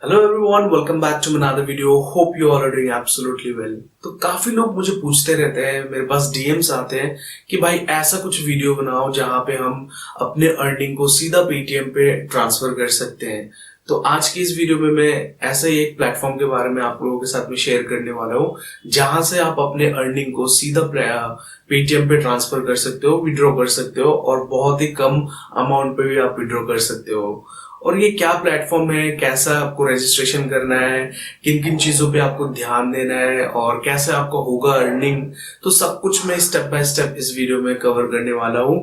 Hello everyone, welcome back to another video. Hope you all are doing absolutely well. तो काफी लोग मुझे पूछते रहते हैं, मेरे पास डीएम्स आते हैं कि भाई ऐसा कुछ वीडियो बनाओ जहां पे हम अपने अर्निंग को सीधा पेटीएम पे ट्रांसफर कर सकते हैं। तो आज की इस वीडियो में मैं ऐसा ही एक प्लेटफॉर्म के बारे में आप लोगों के साथ में शेयर करने वाला हूँ, जहां से आप अपने अर्निंग को सीधा पेटीएम पे ट्रांसफर कर सकते हो, विड्रॉ कर सकते हो और बहुत ही कम अमाउंट पे भी आप विड्रॉ कर सकते हो। और ये क्या प्लेटफॉर्म है, कैसा आपको रजिस्ट्रेशन करना है, किन किन चीजों पे आपको ध्यान देना है और कैसे आपको होगा अर्निंग, तो सब कुछ मैं स्टेप बाय स्टेप इस वीडियो में कवर करने वाला हूँ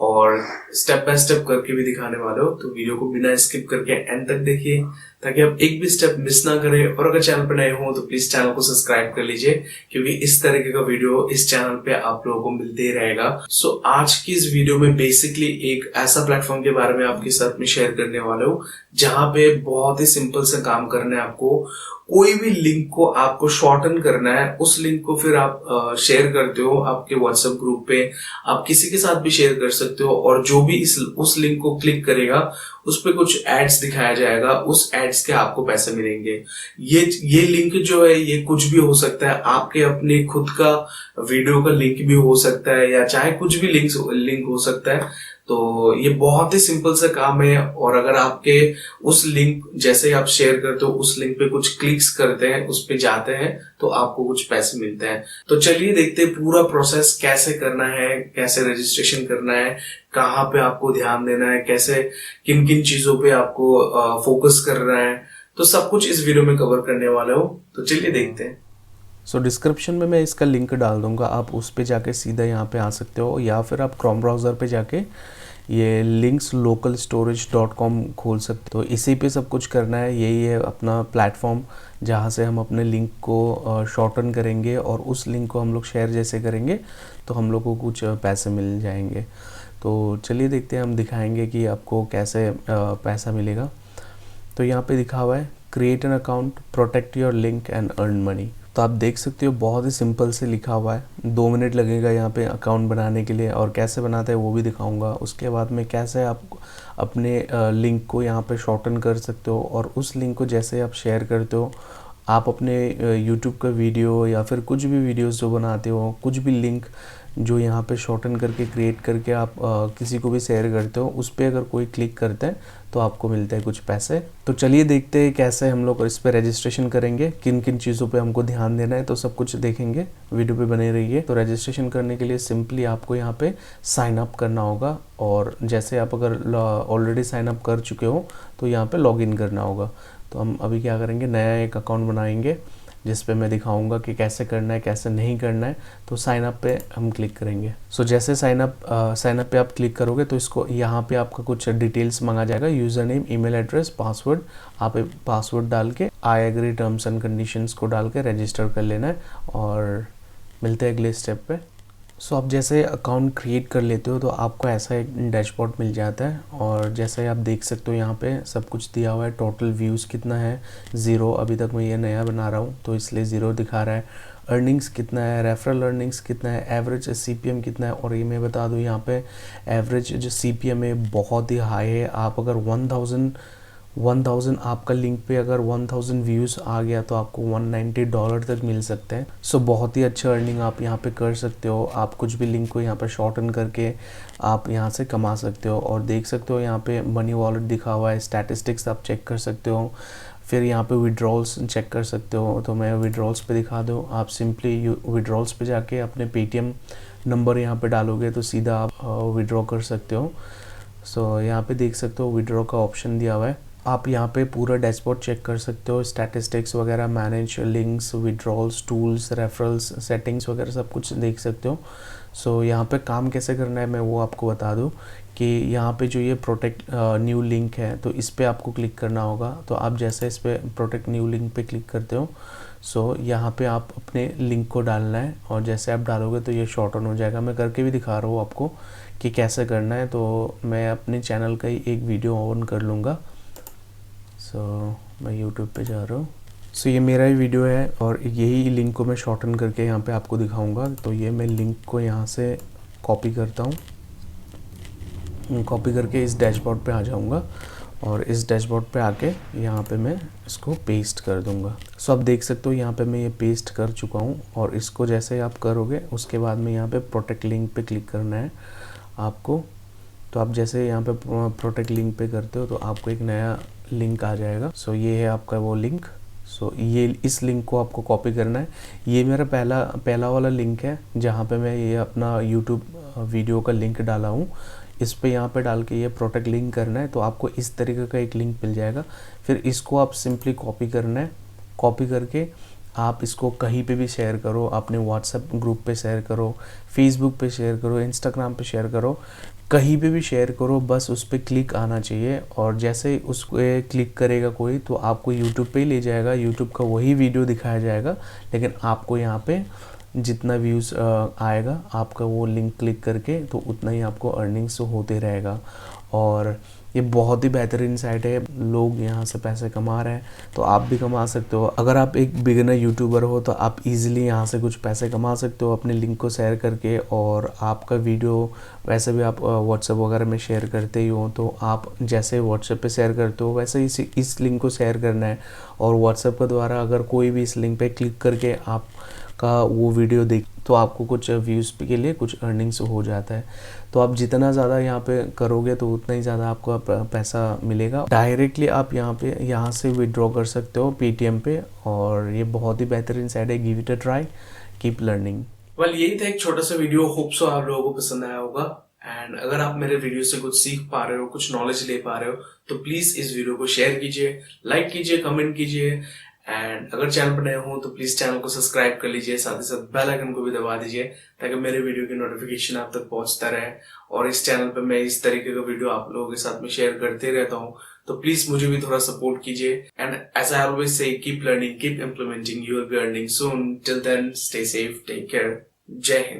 और स्टेप बाय स्टेप करके भी दिखाने वाले हो। तो वीडियो को बिना स्किप करके एंड तक देखिए ताकि आप एक भी स्टेप मिस ना करें। और अगर चैनल पर नए हो तो प्लीज चैनल को सब्सक्राइब कर लीजिए, क्योंकि इस तरीके का वीडियो इस चैनल पे आप लोगों को मिलते ही रहेगा। सो आज की इस वीडियो में बेसिकली एक ऐसा प्लेटफॉर्म के बारे में आपके साथ में शेयर करने वाला हूँ, जहां पे बहुत ही सिंपल से काम करना है आपको। कोई भी लिंक को आपको शॉर्टन करना है, उस लिंक को फिर आप शेयर करते हो आपके व्हाट्सएप ग्रुप पे, आप किसी के साथ भी शेयर कर सकते हो और जो भी उस लिंक को क्लिक करेगा उस पे कुछ एड्स दिखाया जाएगा, उस एड्स के आपको पैसे मिलेंगे। ये लिंक जो है ये कुछ भी हो सकता है, आपके अपने खुद का वीडियो का लिंक भी हो सकता है या चाहे कुछ भी लिंक हो सकता है। तो ये बहुत ही सिंपल सा काम है और अगर आपके उस लिंक जैसे आप शेयर करते हो उस लिंक पे कुछ क्लिक्स करते हैं, उस पे जाते हैं तो आपको कुछ पैसे मिलते हैं। तो चलिए देखते हैं पूरा प्रोसेस कैसे करना है, कैसे रजिस्ट्रेशन करना है, कहाँ पे आपको ध्यान देना है, कैसे किन किन चीजों पे आपको फोकस करना है। तो सब कुछ इस वीडियो में कवर करने वाला हूँ, तो चलिए देखते हैं। डिस्क्रिप्शन में मैं इसका लिंक डाल दूंगा, आप उस पे जाके सीधा यहाँ पे आ सकते हो या फिर आप क्रोम ब्राउज़र पे जाके ये linkslocalstorage.com खोल सकते हो। तो इसी पे सब कुछ करना है, यही है अपना प्लेटफॉर्म जहाँ से हम अपने लिंक को शॉर्टन करेंगे और उस लिंक को हम लोग शेयर जैसे करेंगे तो हम लोग को कुछ पैसे मिल जाएंगे। तो चलिए देखते हैं, हम दिखाएंगे कि आपको कैसे पैसा मिलेगा। तो यहाँ पे दिखा हुआ है create an account, protect your link and earn money. तो आप देख सकते हो बहुत ही सिंपल से लिखा हुआ है, 2 मिनट लगेगा यहाँ पे अकाउंट बनाने के लिए और कैसे बनाते हैं वो भी दिखाऊंगा। उसके बाद में कैसे आप अपने लिंक को यहाँ पे शॉर्टन कर सकते हो और उस लिंक को जैसे आप शेयर करते हो, आप अपने यूट्यूब का वीडियो या फिर कुछ भी वीडियोस जो बनाते हो, कुछ भी लिंक जो यहाँ पे शॉर्टन करके क्रिएट करके आप किसी को भी शेयर करते हो, उस पर अगर कोई क्लिक करता है तो आपको मिलते हैं कुछ पैसे। तो चलिए देखते हैं कैसे हम लोग इस पे रजिस्ट्रेशन करेंगे, किन किन चीज़ों पे हमको ध्यान देना है, तो सब कुछ देखेंगे, वीडियो पे बने रहिए। तो रजिस्ट्रेशन करने के लिए सिंपली आपको यहाँ पे साइन अप करना होगा और जैसे आप अगर ऑलरेडी साइन अप कर चुके हो तो यहाँ पे लॉगिन करना होगा। तो हम अभी क्या करेंगे, नया एक अकाउंट बनाएंगे जिस पे मैं दिखाऊंगा कि कैसे करना है कैसे नहीं करना है। तो साइन अप पे हम क्लिक करेंगे। जैसे साइन अप पे आप क्लिक करोगे तो इसको यहाँ पे आपका कुछ डिटेल्स मांगा जाएगा, user name, email address, password. आप पासवर्ड डाल के I agree terms and conditions को डाल के रजिस्टर कर लेना है और मिलते हैं अगले स्टेप पे। आप जैसे अकाउंट क्रिएट कर लेते हो तो आपको ऐसा एक डैशबोर्ड मिल जाता है और जैसे आप देख सकते हो यहाँ पे सब कुछ दिया हुआ है। टोटल व्यूज़ कितना है, 0, अभी तक मैं ये नया बना रहा हूँ तो इसलिए 0 दिखा रहा है। अर्निंग्स कितना है, रेफरल अर्निंग्स कितना है, एवरेज सीपीएम कितना है। और ये मैं बता दूँ यहाँ पे एवरेज जो सीपीएम है बहुत ही हाई है। आप अगर 1000 आपका लिंक पे अगर 1000 व्यूज़ आ गया तो आपको $190 तक मिल सकते हैं। बहुत ही अच्छा अर्निंग आप यहाँ पे कर सकते हो। आप कुछ भी लिंक को यहाँ पे शॉर्टन करके आप यहाँ से कमा सकते हो और देख सकते हो यहाँ पे मनी वॉलेट दिखा हुआ है, स्टैटिस्टिक्स आप चेक कर सकते हो, फिर यहाँ पे विड्रॉल्स चेक कर सकते हो। तो मैं विड्रॉल्स पे दिखा दूँ, आप सिंपली विड्रॉल्स पे जाके अपने पेटीएम नंबर यहाँ पे डालोगे तो सीधा आप विड्रॉ कर सकते हो। यहाँ पे देख सकते हो विड्रॉ का ऑप्शन दिया हुआ है। आप यहाँ पे पूरा डैशबोर्ड चेक कर सकते हो, स्टैटिस्टिक्स वगैरह, manage links, withdrawals, tools, referrals, settings वगैरह सब कुछ देख सकते हो। यहाँ पे काम कैसे करना है मैं वो आपको बता दूँ कि यहाँ पे जो ये प्रोटेक्ट न्यू लिंक है तो इस पर आपको क्लिक करना होगा। तो आप जैसे इस पर प्रोटेक्ट न्यू लिंक पे क्लिक करते हो यहाँ पे आप अपने लिंक को डालना है और जैसे आप डालोगे तो ये शॉर्टन हो जाएगा। मैं करके भी दिखा रहा हूँ आपको कि कैसे करना है। तो मैं अपने चैनल का ही एक वीडियो ऑन कर लूँगा। मैं यूट्यूब पे जा रहा हूँ। ये मेरा ही वीडियो है और यही लिंक को मैं शॉर्टन करके यहाँ पे आपको दिखाऊंगा। तो ये मैं लिंक को यहाँ से कॉपी करता हूँ, कॉपी करके इस डैशबोर्ड पे आ जाऊँगा और इस डैशबोर्ड पे आके यहाँ पे मैं इसको पेस्ट कर दूंगा। सो आप देख सकते हो यहाँ पे मैं ये पेस्ट कर चुका हूँ। और इसको जैसे आप करोगे उसके बाद में यहाँ पे प्रोटेक्ट लिंक पे क्लिक करना है आपको। तो आप जैसे यहाँ पे प्रोटेक्ट लिंक पे करते हो तो आपको एक नया लिंक आ जाएगा। सो ये है आपका वो लिंक। सो ये इस लिंक को आपको कॉपी करना है। ये मेरा पहला वाला लिंक है जहाँ पे मैं ये अपना यूट्यूब वीडियो का लिंक डाला हूँ। इस पे यहाँ पे डाल के ये प्रोटेक्ट लिंक करना है तो आपको इस तरीके का एक लिंक मिल जाएगा। फिर इसको आप सिंपली कॉपी करना है। कॉपी करके आप इसको कहीं पे भी शेयर करो, अपने व्हाट्सएप ग्रुप पे शेयर करो, फेसबुक पे शेयर करो, इंस्टाग्राम पे शेयर करो, कहीं पे भी शेयर करो, बस उस पर क्लिक आना चाहिए। और जैसे उस पर क्लिक करेगा कोई तो आपको यूट्यूब पे ही ले जाएगा, यूट्यूब का वही वीडियो दिखाया जाएगा, लेकिन आपको यहाँ पे जितना व्यूज़ आएगा आपका वो लिंक क्लिक करके तो उतना ही आपको अर्निंग्स होते रहेगा। और ये बहुत ही बेहतरीन साइट है, लोग यहाँ से पैसे कमा रहे हैं तो आप भी कमा सकते हो। अगर आप एक बिगिनर यूट्यूबर हो तो आप इजीली यहाँ से कुछ पैसे कमा सकते हो अपने लिंक को शेयर करके। और आपका वीडियो वैसे भी आप व्हाट्सएप वगैरह में शेयर करते ही हो तो आप जैसे व्हाट्सएप पे शेयर करते हो वैसे ही इस लिंक को शेयर करना है। और व्हाट्सएप के द्वारा अगर कोई भी इस लिंक पे क्लिक करके आपका वो वीडियो देख तो आपको कुछ व्यूज़ के लिए कुछ अर्निंग्स हो जाता है। तो आप जितना ज़्यादा यहाँ पे करोगे तो उतना ही ज़्यादा आपको पैसा मिलेगा। डायरेक्टली आप यहाँ से विड्रॉ कर सकते हो पेटीएम पे। और ये बहुत ही बेहतरीन साइट है, give it a try, keep learning. Well यही था एक छोटा सा वीडियो, होप सो आप लोगों को पसंद आया होगा। एंड अगर आप मेरे वीडियो से कुछ सीख पा रहे हो, कुछ नॉलेज ले पा रहे हो तो प्लीज इस वीडियो को शेयर कीजिए, लाइक कीजिए, कमेंट कीजिए। एंड अगर चैनल पर नए हो तो प्लीज चैनल को सब्सक्राइब कर लीजिए, साथ ही साथ बेल आइकन को भी दबा दीजिए ताकि मेरे वीडियो की नोटिफिकेशन आप तक पहुंचता रहे। और इस चैनल पर मैं इस तरीके का वीडियो आप लोगों के साथ में शेयर करते रहता हूँ, तो प्लीज मुझे भी थोड़ा सपोर्ट कीजिए। And as I always say, keep learning, keep implementing, you will be earning soon. Till then stay safe, take care, जय हिंद।